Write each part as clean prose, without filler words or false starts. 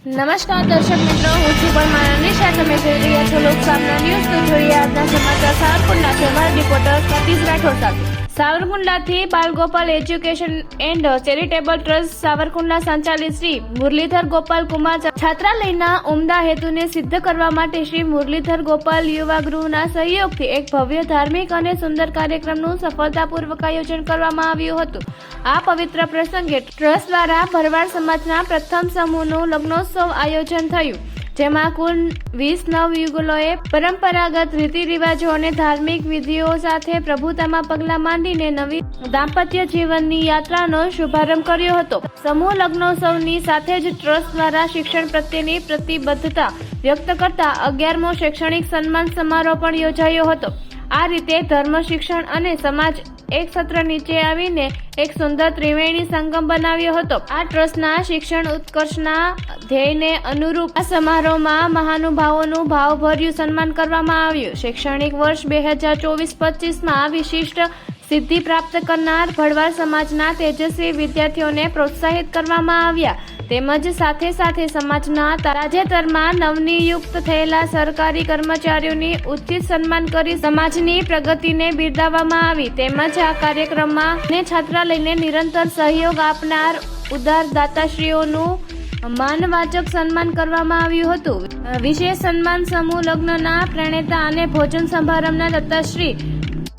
નમસ્કાર દર્શક મિત્રો, હું છું પરમાર નિશા. તમે જોઈ રહ્યા છો લોકસામના ન્યૂઝ. તો જોઈએ આજના સમાચાર સાવરકુંડલા સમાચાર રિપોર્ટર સતીશ રાઠોડ સાથે. સાવરકુંડલાથી Balgopal education and charitable trust Savarkundla સંચાલિત શ્રી મુરલીધર ગોપાલ કુમાર છાત્રાલયના ઉમદા હેતુને સિદ્ધ કરવા માટે શ્રી મુરલીધર ગોપાલ યુવા ગૃહના સહયોગથી એક ભવ્ય ધાર્મિક અને સુંદર કાર્યક્રમનું સફળતાપૂર્વક આયોજન કરવામાં આવ્યું હતું. આ પવિત્ર પ્રસંગે ટ્રસ્ટ દ્વારા ભરવાડ સમાજના પ્રથમ સમૂહનું લગ્નોત્સવ આયોજન થયું, જેમાં કુલ 20 નવયુગલોએ પરંપરાગત રીતિ રિવાજો અને ધાર્મિક વિધિઓ સાથે પ્રભુતામાં પગલાં માંડીને નવી દાંપત્ય જીવનની યાત્રાનો શુભારંભ કર્યો હતો. સમૂહ લગ્નોત્સવની સાથે જ ટ્રસ્ટ દ્વારા શિક્ષણ પ્રત્યેની પ્રતિબદ્ધતા વ્યક્ત કરતા 11મો શૈક્ષણિક સન્માન સમારોહ પણ યોજાયો હતો. આ રીતે ધર્મ, શિક્ષણ અને સમાજ એક સત્ર નીચે આવીને એક સુંદર ત્રિવેણી સંગમ બનાવ્યો હતો. આ ટ્રસ્ટના શિક્ષણ ઉત્કર્ષના ધ્યેયને અનુરૂપ આ સમારોહમાં મહાનુભાવોનું ભાવભર્યું સન્માન કરવામાં આવ્યું. શૈક્ષણિક વર્ષ 2024-25માં આ વિશિષ્ટ સિદ્ધિ પ્રાપ્ત કરનાર ભરવાડ સમાજના તેજસ્વી વિદ્યાર્થીઓને પ્રોત્સાહિત કરવામાં આવ્યા, તેમજ સાથે સાથે સમાજના તાજેતરમાં નવનિયુક્ત થયેલા સરકારી કર્મચારીઓની ઉચિત સન્માન કરી સમાજની પ્રગતિને બિરદાવવામાં આવી. તેમજ આ કાર્યક્રમમાં છાત્રાલયને નિરંતર સહયોગ આપનાર ઉદાર દાતાશ્રીઓનું માનવાચક સન્માન કરવામાં આવ્યું હતું. વિશેષ સન્માન સમૂહ લગ્નના પ્રણેતા અને ભોજન સમારંભના દત્તાશ્રી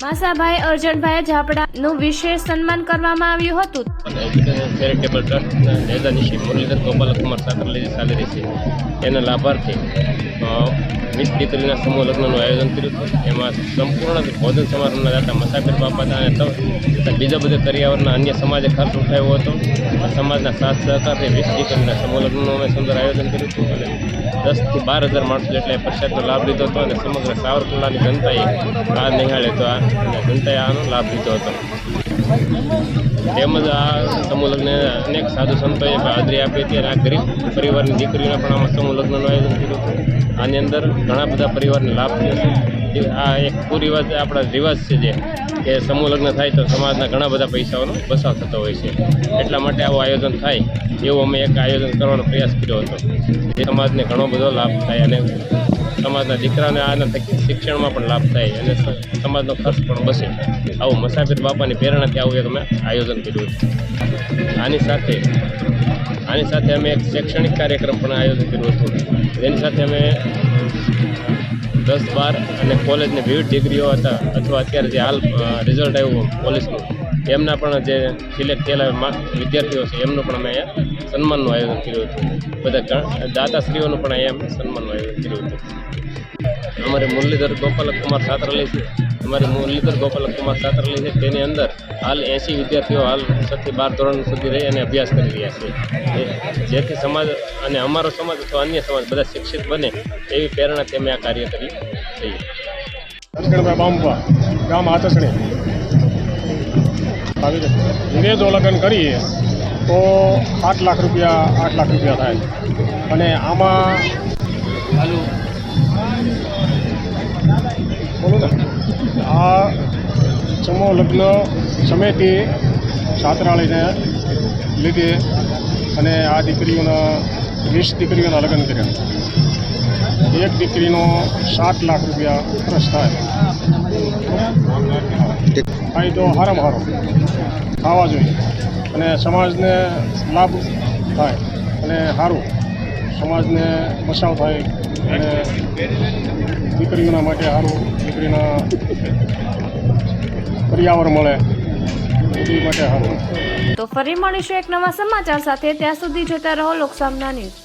માસાભાઈ અર્જણભાઈ ઝાપડાનું વિશેષ સન્માન કરવામાં આવ્યું હતું. ચેરિટેબલ ટ્રસ્ટના નેતા શ્રી મુરલીધર ગોપાલ કુમાર છાત્રાલય ચાલી રહી છે, એના લાભાર્થે 20 દીકરીના સમૂહ લગ્નનું આયોજન કર્યું હતું. એમાં સંપૂર્ણ ભોજન સમારંભના દાતા મસાફિર બાપાના અને બીજા બધા કરિયાવરના અન્ય સમાજે ખર્ચ ઉઠાવ્યો હતો. સમાજના સાથ સહકારથી 20 દીકરીના સમૂહ લગ્નનું અમે સુંદર આયોજન કર્યું હતું અને 10,000 થી 12,000 માણસો એટલે પ્રસાદનો લાભ લીધો હતો અને સમગ્ર સાવરકુંડલાની જનતાએ આ નિહાળે તો જનતાએ આનો લાભ લીધો હતો. તેમજ આ સમૂહ લગ્ન અનેક સાધુ સંતોએ હાજરી આપી હતી અને આ ગરીબ પરિવારની દીકરીઓના પણ આમાં સમૂહ લગ્નનું આયોજન કર્યું હતું. આની અંદર ઘણા બધા પરિવારને લાભ થયો છે. આ એક કુરિવાજ આપણા રિવાજ છે જે કે સમૂહ લગ્ન થાય તો સમાજના ઘણા બધા પૈસાઓનો બચાવ થતો હોય છે. એટલા માટે આવું આયોજન થાય એવું અમે એક આયોજન કરવાનો પ્રયાસ કર્યો હતો, જે સમાજને ઘણો બધો લાભ થાય અને સમાજના દીકરાને આના થકી શિક્ષણમાં પણ લાભ થાય અને સમાજનો ખર્ચ પણ બચે. આવું મસાફિર બાપાની પ્રેરણાથી આવું એક અમે આયોજન કર્યું હતું. આની સાથે અમે એક શૈક્ષણિક કાર્યક્રમ પણ આયોજન કર્યું હતું. જેની સાથે અમે 10, 12 અને કોલેજની વિવિધ ડિગ્રીઓ હતા અથવા અત્યારે જે હાલ રિઝલ્ટ આવ્યું પોલીસનું એમના પણ જે સિલેક્ટ થયેલા વિદ્યાર્થીઓ છે એમનું પણ અમે અહીંયા સન્માનનું આયોજન કર્યું હતું. બધા દાતાશ્રીઓનું પણ અહીંયા સન્માનનું આયોજન કર્યું હતું. અમારે મુરલીધર ગોપાલ કુમાર છાત્રાલય છે. તેની અંદર હાલ 80 વિદ્યાર્થીઓ હાલ 6 થી 12 ધોરણ સુધી રહી અને અભ્યાસ કરી રહ્યા છે, જેથી સમાજ અને અમારો સમાજ અથવા અન્ય સમાજ બધા શિક્ષિત બને એવી પ્રેરણાથી અમે આ કાર્ય કરી છીએ. બાંબા ગામ આચસણી વિરેજો લગ્ન કરીએ તો 8 લાખ રૂપિયા થાય અને આમાં બોલું ને આ સમૂહ લગ્ન સમિતિ છાત્રાલયને લીધે અને આ 20 દીકરીઓના લગ્ન કર્યા. એક દીકરીનો 7 લાખ રૂપિયા ખર્ચ થાય તો હારામાં હારો ખાવા જોઈએ અને સમાજને લાભ થાય અને સારું સમાજને બચાવ થાય અને દીકરીઓના માટે સારું દીકરીના પર્યાવરણ મળે એ માટે સારું. તો ફરી મળીશું એક નવા સમાચાર સાથે. ત્યાં સુધી જોતા રહો લોકસામના ન્યૂઝ.